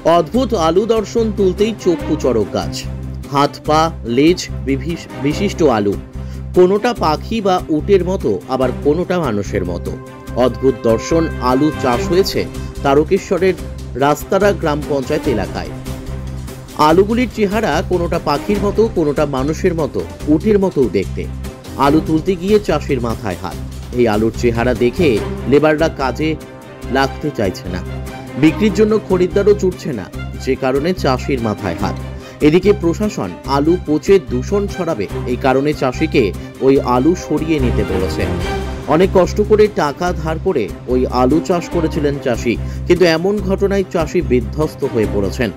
অদ্ভুত আলু দর্শন তুলতেই চক্ষু চড়ক গাছ। হাত পা লেজ বিশিষ্ট আলু, কোনোটা পাখি বা উটের মতো, আবার কোনোটা মানুষের মতো। অদ্ভুত দর্শন আলু চাষ হয়েছে তারকেশ্বরের রাস্তারা গ্রাম পঞ্চায়েত এলাকায়। আলুগুলির চেহারা কোনোটা পাখির মতো, কোনোটা মানুষের মতো, উটের মতোও দেখতে। আলু তুলতে গিয়ে চাষির মাথায় হাত। এই আলুর চেহারা দেখে লেবাররা কাজে লাগতে চাইছে না, বিক্রির জন্য খরিদ্দারও জুটছে না, যে কারণে চাষির মাথায় হাত। এদিকে প্রশাসন আলু পচে দূষণ ছড়াবে, এই কারণে চাষিকে ওই আলু সরিয়ে নিতে বলেছে। অনেক কষ্ট করে টাকা ধার করে ওই আলু চাষ করেছিলেন চাষি, কিন্তু এমন ঘটনায় চাষি বিধ্বস্ত হয়ে পড়েছেন।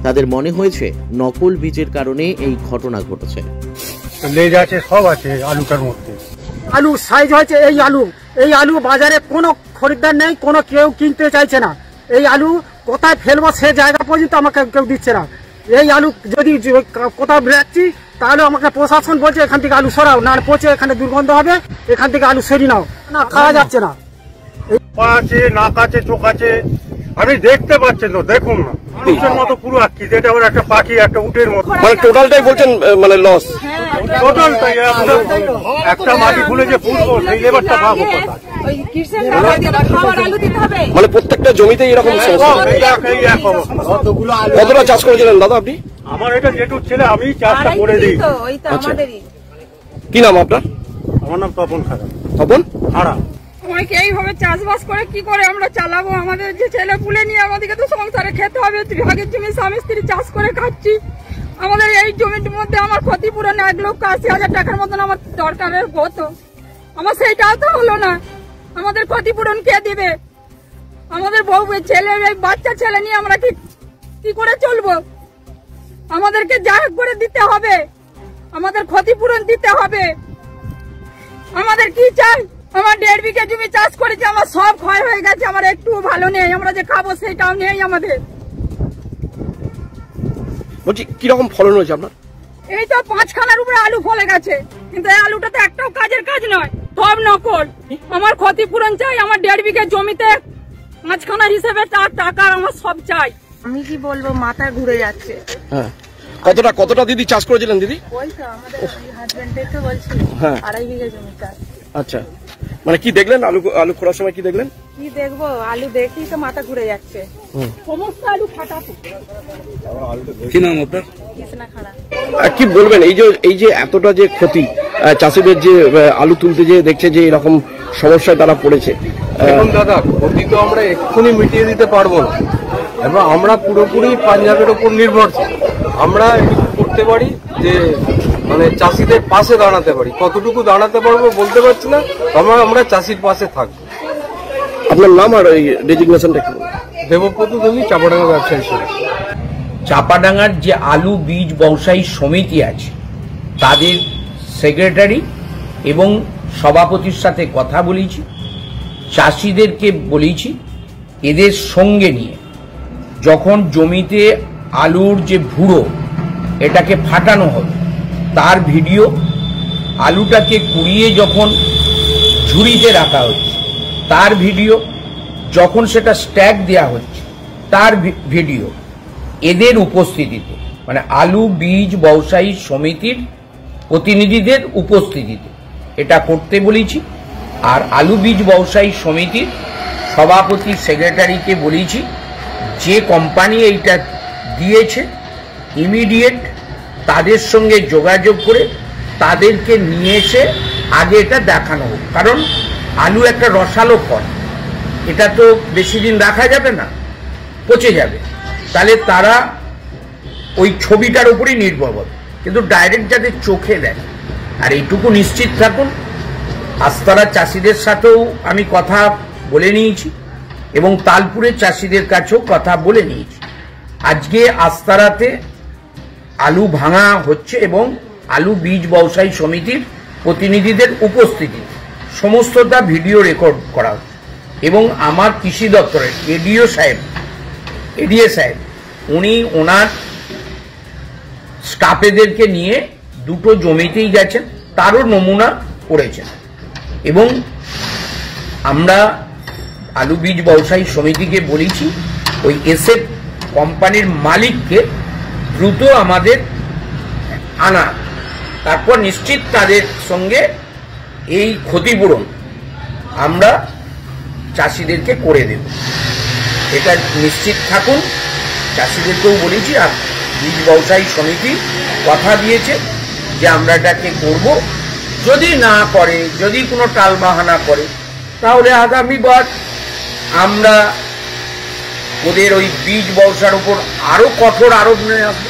তাদের মনে হয়েছে নকল বীজের কারণে এই ঘটনা ঘটেছে। লেজ আছে, সব আছে আলুটার মধ্যে। আলু সাইজ হয়েছে এই আলু বাজারে কোনো খরিদ্দার নেই, কোনো কেউ কিনতে চাইছে না। এই আলু কোথায় ফেলবো সে জায়গা পর্যন্ত আমাকে কেউ দিচ্ছে না। এই আলু যদি কোথাও বেরাচ্ছি তাহলে আমাকে প্রশাসন বলছে এখান থেকে আলু সরাও, না পচে এখানে দুর্গন্ধ হবে, এখান থেকে আলু সরিয়ে নাও। না, খাওয়া যাচ্ছে না। পা আছে, নাক আছে, চোখ আছে, আপনি দেখতে পাচ্ছেন তো, দেখুন না, মানুষের মতো পুরো আকৃতি। এটা আবার একটা পাখি, একটা উটের মতো। মানে টোটালটাই বলছেন মানে লস? টোটালটাই। একটা মাটি খুলে যে পুরো সেই লেবারটা পাবো কোথায়? মানে প্রত্যেকটা জমিতেই এরকম কতটা চাষ করেছিলেন দাদা আপনি? আমার এটা যেটুক ছেলে, আমি চাষটা করে দিই। কি নাম আপনার? আমার নাম তপন খাড়া। তপন খাড়া। আমাকে এইভাবে চাষবাস করে কি করে আমরা চালাবো? আমাদের যে ছেলে পুলে নিয়ে আমাদেরকে তো সংসারে খেতে হবে। ভাগের জমি স্বামী স্ত্রী চাষ করে খাচ্ছি। আমাদের এই জমির মধ্যে আমার ক্ষতিপূরণ 1,80,000 টাকার মতন আমার দরকারের হতো। আমার সেইটাও তো হলো না। আমাদের ক্ষতিপূরণ কে দিবে? আমাদের বউ ছেলে, বাচ্চা ছেলে নিয়ে আমরা কি করে চলবো? আমাদেরকে যা করে দিতে হবে, আমাদের ক্ষতিপূরণ দিতে হবে। আমাদের কি চাই? আমার 1.5 বিঘা জমি চাষ করেছি, আমার সব ক্ষয় হয়ে গেছে। আমার একটু ভালো নেই, আমরা যে খাবো সেটাও নেই আমাদের। বলছি কিরকম ফলন হয়েছে আপনার? এই তো 5 খানার উপরে আলু ফলে গেছে, কিন্তু এই আলুটা তো একটাও কাজের কাজ নয়, সব নকল। আমার ক্ষতিপূরণ চাই। আমার 1.5 বিঘা জমিতে 5 খানার হিসেবে টাকা আমার সব চাই। আমি কি বলবো, মাথা ঘুরে যাচ্ছে। হ্যাঁ, কতটা দিদি চাষ করেছিলেন দিদি? ওই তো আমাদের হাজবেন্ডের তো বলছিল 2.5 বিঘা জমি চাষ। আচ্ছা, মানে কি দেখলেন আলু খোঁড়ার সময়? কি দেখলেন? কি দেখবো, আলু দেখি তো মাথা ঘুরে যাচ্ছে। সমস্ত আলু ফাটা। কি নাম আপনার? কৃষ্ণা খাড়া। কি বলবেন এই যে এতটা যে ক্ষতি, চাষিদের যে আলু তুলতে যে দেখছে যে এরকম সমস্যায় তারা পড়েছে? এখন দাদা, ক্ষতি তো আমরা এক্ষুনি মিটিয়ে দিতে পারবো না, এবং আমরা পুরোপুরি পাঞ্জাবের উপর নির্ভরশীল। আমরা করতে পারি যে মানে চাষিদের পাশে দাঁড়াতে পারি, কতটুকু দাঁড়াতে পারবো বলতে পারছি না। আমরা চাষির পাশে থাকবো। আপনার নাম আর এই ডেজিগনেশনটা কি? দেবব্রত দেবী, চাপাডাঙ্গা ব্যবসায়ী সমিতি। চাপাডাঙ্গার যে আলু বীজ ব্যবসায়ী সমিতি আছে তাদের সেক্রেটারি এবং সভাপতির সাথে কথা বলেছি, চাষিদেরকে বলেছি এদের সঙ্গে নিয়ে যখন জমিতে আলুর যে ভুড়ো এটাকে ফাটানো হবে তার ভিডিও, আলুটাকে কুড়িয়ে যখন ঝুড়িতে রাখা হচ্ছে তার ভিডিও, যখন সেটা স্ট্যাক দেওয়া হচ্ছে তার ভিডিও, এদের উপস্থিতিতে মানে আলু বীজ ব্যবসায়ী সমিতির প্রতিনিধিদের উপস্থিতিতে এটা করতে বলেছি। আর আলু বীজ ব্যবসায়ী সমিতির সভাপতি সেক্রেটারিকে বলেছি যে কোম্পানি এইটা দিয়েছে ইমিডিয়েট তাদের সঙ্গে যোগাযোগ করে তাদেরকে নিয়ে এসে আগে এটা দেখানো হোক, কারণ আলু একটা রসালো ফল, এটা তো বেশি দিন রাখা যাবে না, পচে যাবে। তাহলে তারা ওই ছবিটার উপরই নির্ভর হবে, কিন্তু ডাইরেক্ট যাতে চোখে দেয়। আর এইটুকু নিশ্চিত থাকুন, আস্তারা চাষিদের সাথেও আমি কথা বলে নিয়েছি এবং তালপুরের চাষিদের কাছেও কথা বলে নিয়েছি। আজকে আস্তারাতে আলু ভাঙা হচ্ছে এবং আলু বীজ ব্যবসায়ী সমিতির প্রতিনিধিদের উপস্থিতি সমস্তটা ভিডিও রেকর্ড করা হচ্ছে। এবং আমার কৃষি দপ্তরের এডিএ সাহেব উনি ওনার স্টাফেদেরকে নিয়ে দুটো জমিতেই গেছেন, তারও নমুনা করেছেন। এবং আমরা আলু বীজ ব্যবসায়ী সমিতিকে বলেছি ওই এসএফ কোম্পানির মালিককে দ্রুত আমাদের আনা, তারপর নিশ্চিত তাদের সঙ্গে এই ক্ষতিপূরণ আমরা চাষিদেরকে করে দেব, এটা নিশ্চিত থাকুন। চাষিদেরকেও বলেছি, আর বীজ ব্যবসায়ী সমিতি কথা দিয়েছে যে আমরা এটাকে করব। যদি না করে, যদি কোনো টালবাহানা করে, তাহলে আগামীবার আমরা ওদের ওই বীজ ব্যবসার উপর আরো কঠোর আরোপ নিয়ে আসবো।